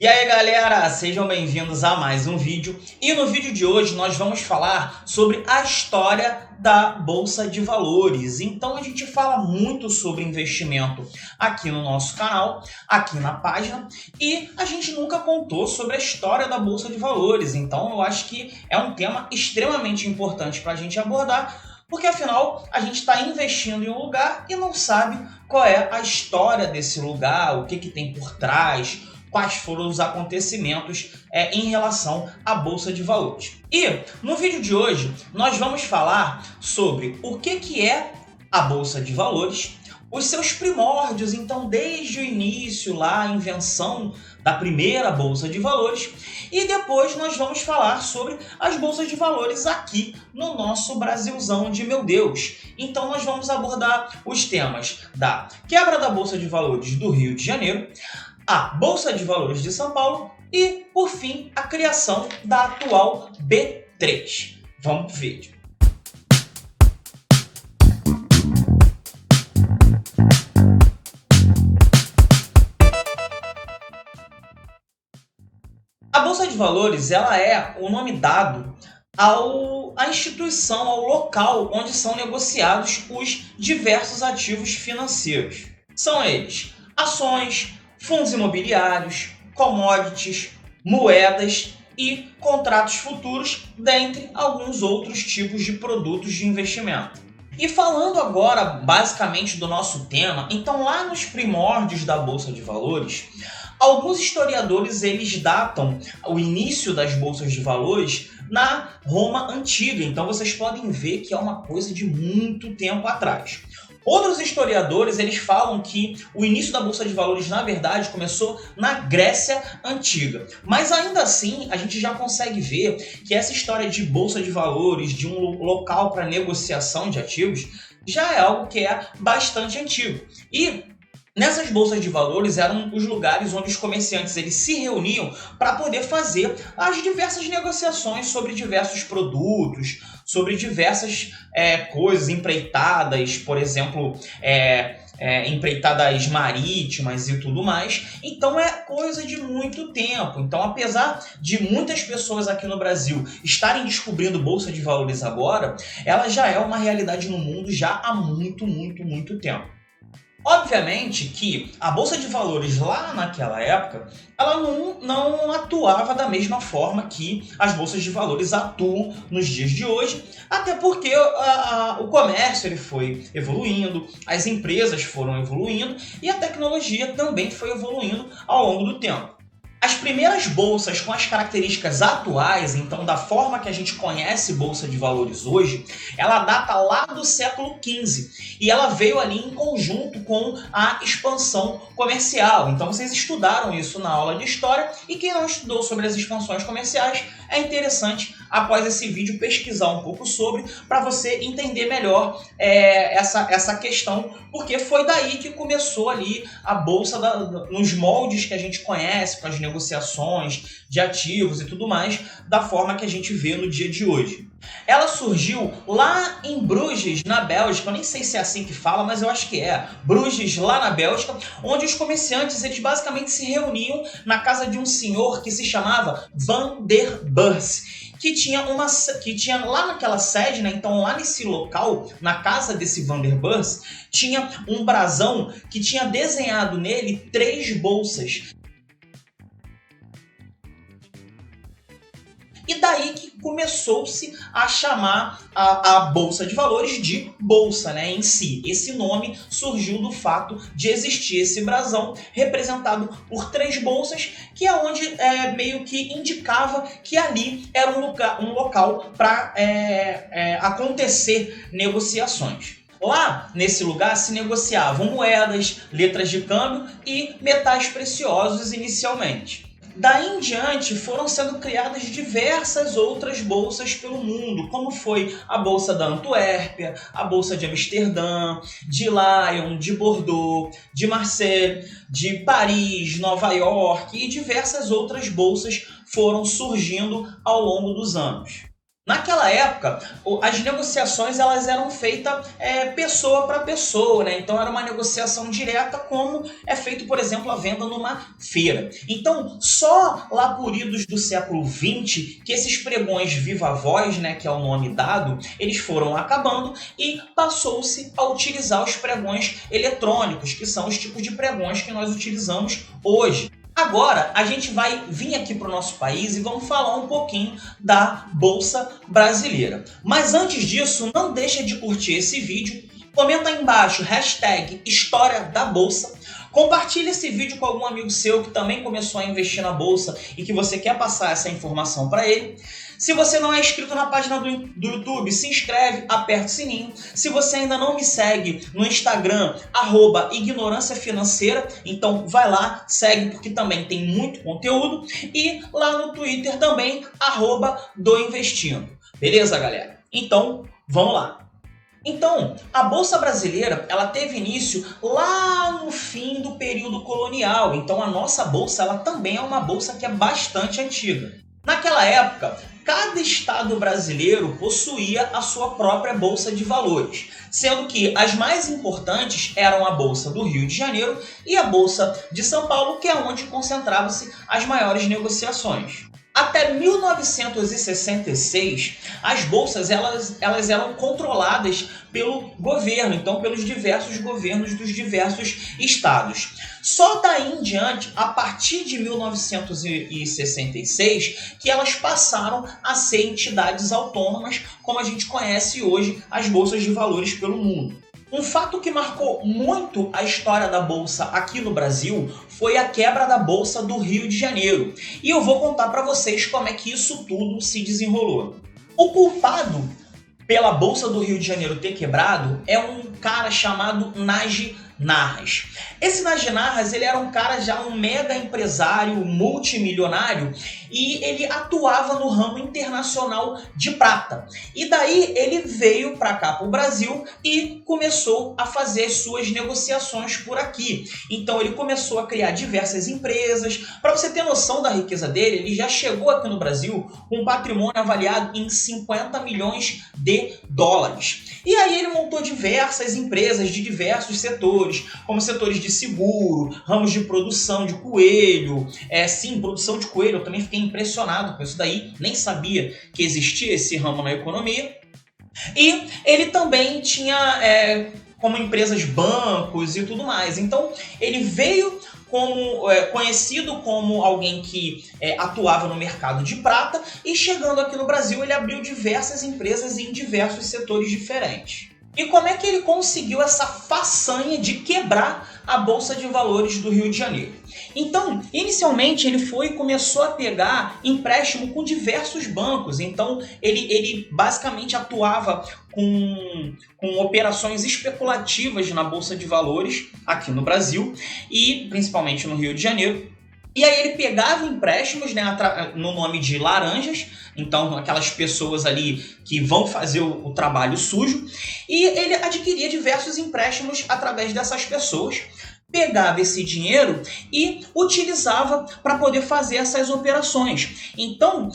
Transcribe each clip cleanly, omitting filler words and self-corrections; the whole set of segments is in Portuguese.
E aí galera, sejam bem-vindos a mais um vídeo. E no vídeo de hoje nós vamos falar sobre a história da Bolsa de Valores. Então a gente fala muito sobre investimento aqui no nosso canal, aqui na página, e a gente nunca contou sobre a história da Bolsa de Valores. Então eu acho que é um tema extremamente importante para a gente abordar, porque afinal a gente está investindo em um lugar e não sabe qual é a história desse lugar, o que tem por trás, quais foram os acontecimentos em relação à Bolsa de Valores. E no vídeo de hoje nós vamos falar sobre o que é a Bolsa de Valores, os seus primórdios, então desde o início lá, a invenção da primeira Bolsa de Valores, e depois nós vamos falar sobre as Bolsas de Valores aqui no nosso Brasilzão de meu Deus. Então nós vamos abordar os temas da quebra da Bolsa de Valores do Rio de Janeiro, a Bolsa de Valores de São Paulo e, por fim, a criação da atual B3. Vamos pro vídeo. A Bolsa de Valores ela é o nome dado à instituição, ao local onde são negociados os diversos ativos financeiros. São eles ações, fundos imobiliários, commodities, moedas e contratos futuros, dentre alguns outros tipos de produtos de investimento. E falando agora basicamente do nosso tema, então lá nos primórdios da Bolsa de Valores, alguns historiadores eles datam o início das bolsas de valores na Roma antiga, então vocês podem ver que é uma coisa de muito tempo atrás. Outros historiadores eles falam que o início da Bolsa de Valores, na verdade, começou na Grécia Antiga. Mas ainda assim, a gente já consegue ver que essa história de Bolsa de Valores, de um local para negociação de ativos, já é algo que é bastante antigo. E nessas bolsas de valores eram os lugares onde os comerciantes eles se reuniam para poder fazer as diversas negociações sobre diversos produtos, sobre diversas coisas, empreitadas, por exemplo, empreitadas marítimas e tudo mais. Então é coisa de muito tempo. Então, apesar de muitas pessoas aqui no Brasil estarem descobrindo Bolsa de Valores agora, ela já é uma realidade no mundo já há muito tempo. Obviamente que a Bolsa de Valores lá naquela época, ela não atuava da mesma forma que as bolsas de valores atuam nos dias de hoje, até porque o comércio ele foi evoluindo, as empresas foram evoluindo e a tecnologia também foi evoluindo ao longo do tempo. As primeiras bolsas com as características atuais, então da forma que a gente conhece Bolsa de Valores hoje, ela data lá do século XV e ela veio ali em conjunto com a expansão comercial. Então vocês estudaram isso na aula de História e quem não estudou sobre as expansões comerciais, é interessante após esse vídeo pesquisar um pouco sobre, para você entender melhor essa questão, porque foi daí que começou ali a Bolsa nos moldes que a gente conhece, com as negociações de ativos e tudo mais, da forma que a gente vê no dia de hoje. Ela surgiu lá em Bruges, na Bélgica, eu nem sei se é assim que fala, mas eu acho que é. Bruges, lá na Bélgica, onde os comerciantes eles basicamente se reuniam na casa de um senhor que se chamava Van der Beurs, que tinha lá naquela sede, né? Então lá nesse local, na casa desse Van der Beurs, tinha um brasão que tinha desenhado nele 3 bolsas. E daí que começou-se a chamar a Bolsa de Valores de Bolsa, né, em si. Esse nome surgiu do fato de existir esse brasão representado por 3 bolsas, que é onde meio que indicava que ali era um local para acontecer negociações. Lá, nesse lugar, se negociavam moedas, letras de câmbio e metais preciosos inicialmente. Daí em diante foram sendo criadas diversas outras bolsas pelo mundo, como foi a Bolsa da Antuérpia, a Bolsa de Amsterdã, de Lyon, de Bordeaux, de Marseille, de Paris, Nova York e diversas outras bolsas foram surgindo ao longo dos anos. Naquela época, as negociações elas eram feitas pessoa para pessoa, né? Então era uma negociação direta, como é feito, por exemplo, a venda numa feira. Então, só lá por idos do século XX que esses pregões viva voz, né, que é o nome dado, eles foram acabando e passou-se a utilizar os pregões eletrônicos, que são os tipos de pregões que nós utilizamos hoje. Agora, a gente vai vir aqui para o nosso país e vamos falar um pouquinho da Bolsa Brasileira. Mas antes disso, não deixa de curtir esse vídeo, comenta aí embaixo, hashtag História da Bolsa, compartilha esse vídeo com algum amigo seu que também começou a investir na Bolsa e que você quer passar essa informação para ele. Se você não é inscrito na página do YouTube, se inscreve, aperta o sininho. Se você ainda não me segue no Instagram, @ignorância financeira, então vai lá, segue, porque também tem muito conteúdo. E lá no Twitter também, @doinvestindo. Beleza, galera? Então, vamos lá. Então, a Bolsa Brasileira, ela teve início lá no fim do período colonial. Então, a nossa bolsa, ela também é uma bolsa que é bastante antiga. Naquela época, cada estado brasileiro possuía a sua própria bolsa de valores, sendo que as mais importantes eram a Bolsa do Rio de Janeiro e a Bolsa de São Paulo, que é onde concentravam-se as maiores negociações. Até 1966, as bolsas elas eram controladas pelo governo, então pelos diversos governos dos diversos estados. Só daí em diante, a partir de 1966, que elas passaram a ser entidades autônomas, como a gente conhece hoje as bolsas de valores pelo mundo. Um fato que marcou muito a história da Bolsa aqui no Brasil foi a quebra da Bolsa do Rio de Janeiro. E eu vou contar para vocês como é que isso tudo se desenrolou. O culpado pela Bolsa do Rio de Janeiro ter quebrado é um cara chamado Nagy Narras. Esse Nagy Narras, ele era um cara já um mega empresário, multimilionário, e ele atuava no ramo internacional de prata. E daí ele veio para cá, para o Brasil, e começou a fazer suas negociações por aqui. Então ele começou a criar diversas empresas. Para você ter noção da riqueza dele, ele já chegou aqui no Brasil com um patrimônio avaliado em 50 milhões de dólares. E aí ele montou diversas empresas de diversos setores, como setores de seguro, ramos de produção de coelho. Sim, produção de coelho, eu também fiquei impressionado com isso daí, nem sabia que existia esse ramo na economia. E ele também tinha como empresas bancos e tudo mais. Então ele veio como conhecido como alguém que atuava no mercado de prata, e chegando aqui no Brasil ele abriu diversas empresas em diversos setores diferentes. E como é que ele conseguiu essa façanha de quebrar a Bolsa de Valores do Rio de Janeiro? Então, inicialmente ele começou a pegar empréstimo com diversos bancos. Então, ele basicamente atuava com operações especulativas na Bolsa de Valores aqui no Brasil e principalmente no Rio de Janeiro. E aí ele pegava empréstimos, né, no nome de laranjas, então aquelas pessoas ali que vão fazer o trabalho sujo, e ele adquiria diversos empréstimos através dessas pessoas, pegava esse dinheiro e utilizava para poder fazer essas operações. Então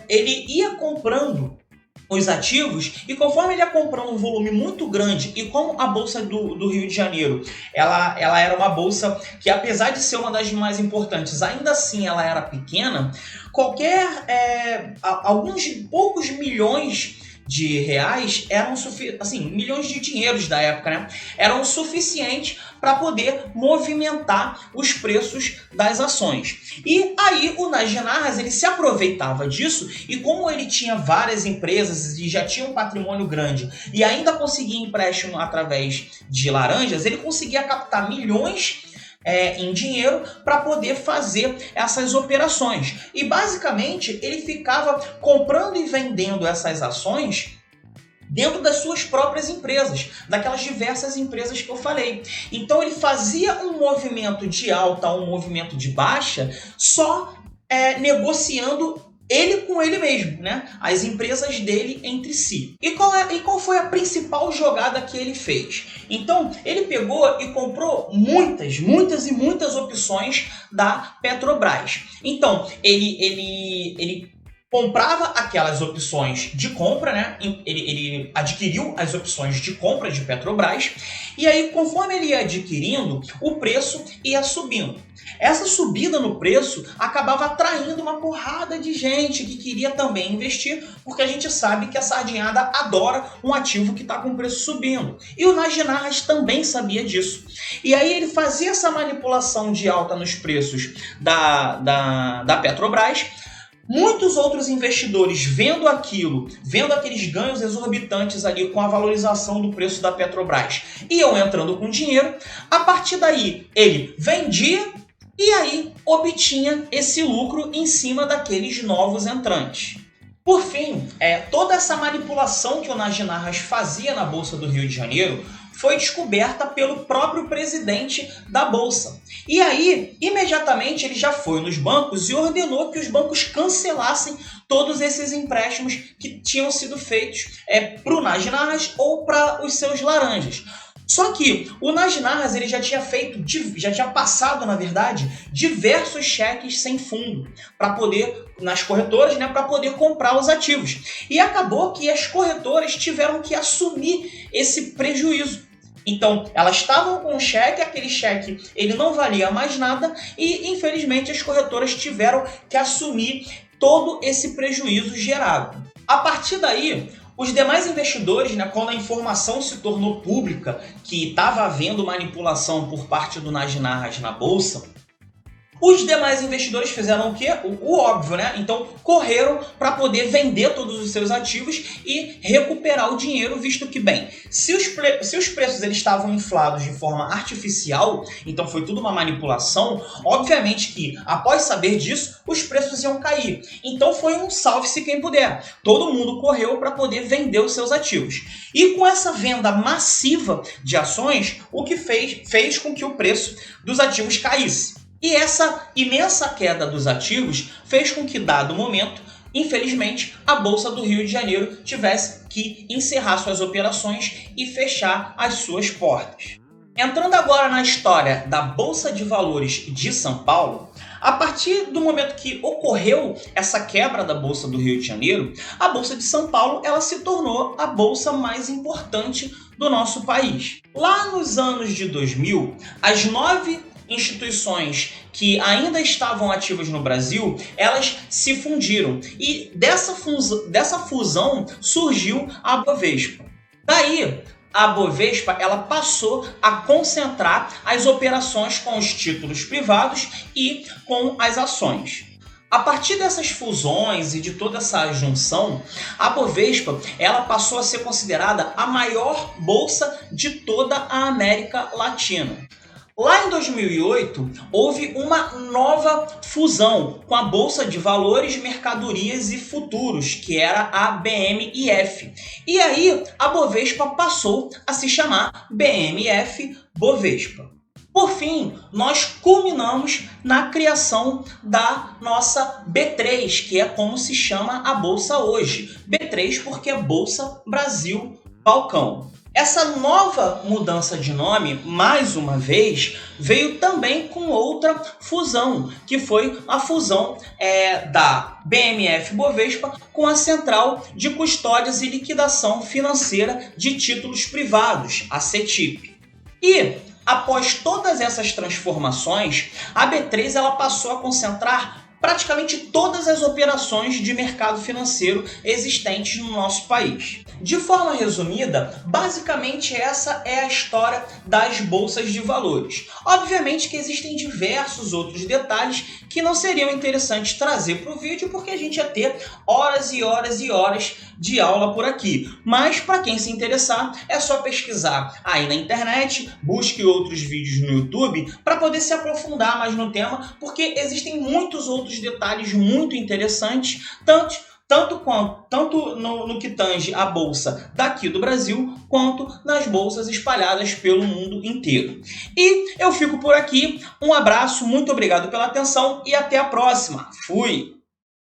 ele ia comprando os ativos, e conforme ele ia comprando um volume muito grande, e como a Bolsa do Rio de Janeiro ela era uma bolsa que, apesar de ser uma das mais importantes, ainda assim ela era pequena, alguns poucos milhões de reais eram milhões de dinheiros da época, né? Eram suficientes para poder movimentar os preços das ações. E aí o Nagy Narras, ele se aproveitava disso, e como ele tinha várias empresas e já tinha um patrimônio grande e ainda conseguia empréstimo através de laranjas, ele conseguia captar milhões em dinheiro para poder fazer essas operações. E basicamente ele ficava comprando e vendendo essas ações dentro das suas próprias empresas, daquelas diversas empresas que eu falei. Então ele fazia um movimento de alta, um movimento de baixa, só negociando ele com ele mesmo, né? As empresas dele entre si. E qual foi a principal jogada que ele fez? Então, ele pegou e comprou muitas e muitas opções da Petrobras. Então, ele comprava aquelas opções de compra, né? Ele adquiriu as opções de compra de Petrobras, e aí, conforme ele ia adquirindo, o preço ia subindo. Essa subida no preço acabava atraindo uma porrada de gente que queria também investir, porque a gente sabe que a sardinhada adora um ativo que está com o preço subindo. E o Nas Narras também sabia disso. E aí ele fazia essa manipulação de alta nos preços da Petrobras. Muitos outros investidores vendo aquilo, vendo aqueles ganhos exorbitantes ali com a valorização do preço da Petrobras, iam entrando com dinheiro. A partir daí, ele vendia e aí obtinha esse lucro em cima daqueles novos entrantes. Por fim, toda essa manipulação que o Nas Narras fazia na Bolsa do Rio de Janeiro foi descoberta pelo próprio presidente da Bolsa. E aí, imediatamente, ele já foi nos bancos e ordenou que os bancos cancelassem todos esses empréstimos que tinham sido feitos para o Nas Narras ou para os seus laranjas. Só que o Nas Narras ele já tinha passado, na verdade, diversos cheques sem fundo para poder, nas corretoras, né, para poder comprar os ativos. E acabou que as corretoras tiveram que assumir esse prejuízo. Então, elas estavam com um cheque, aquele cheque ele não valia mais nada e, infelizmente, as corretoras tiveram que assumir todo esse prejuízo gerado. A partir daí, os demais investidores, né, quando a informação se tornou pública que estava havendo manipulação por parte do Nas Narras na Bolsa, os demais investidores fizeram o quê? O óbvio, né? Então, correram para poder vender todos os seus ativos e recuperar o dinheiro, visto que, bem, se os preços eles estavam inflados de forma artificial, então foi tudo uma manipulação, obviamente que, após saber disso, os preços iam cair. Então, foi um salve-se quem puder. Todo mundo correu para poder vender os seus ativos. E com essa venda massiva de ações, o que fez com que o preço dos ativos caísse. E essa imensa queda dos ativos fez com que, dado momento, infelizmente, a Bolsa do Rio de Janeiro tivesse que encerrar suas operações e fechar as suas portas. Entrando agora na história da Bolsa de Valores de São Paulo, a partir do momento que ocorreu essa quebra da Bolsa do Rio de Janeiro, a Bolsa de São Paulo ela se tornou a bolsa mais importante do nosso país. Lá nos anos de 2000, as 9 instituições que ainda estavam ativas no Brasil, elas se fundiram. E dessa fusão surgiu a Bovespa. Daí, a Bovespa ela passou a concentrar as operações com os títulos privados e com as ações. A partir dessas fusões e de toda essa junção, a Bovespa ela passou a ser considerada a maior bolsa de toda a América Latina. Lá em 2008, houve uma nova fusão com a Bolsa de Valores, Mercadorias e Futuros, que era a BMIF. E aí, a Bovespa passou a se chamar BMF Bovespa. Por fim, nós culminamos na criação da nossa B3, que é como se chama a bolsa hoje. B3 porque é Bolsa Brasil Balcão. Essa nova mudança de nome, mais uma vez, veio também com outra fusão, que foi a fusão da BMF Bovespa com a Central de Custódias e Liquidação Financeira de Títulos Privados, a CETIP. E, após todas essas transformações, a B3 ela passou a concentrar praticamente todas as operações de mercado financeiro existentes no nosso país. De forma resumida, basicamente essa é a história das bolsas de valores. Obviamente que existem diversos outros detalhes que não seriam interessantes trazer para o vídeo, porque a gente ia ter horas e horas e horas de aula por aqui. Mas para quem se interessar, é só pesquisar aí na internet, busque outros vídeos no YouTube para poder se aprofundar mais no tema, porque existem muitos outros detalhes muito interessantes, tanto no que tange a bolsa daqui do Brasil, quanto nas bolsas espalhadas pelo mundo inteiro. E eu fico por aqui, um abraço, muito obrigado pela atenção e até a próxima. Fui!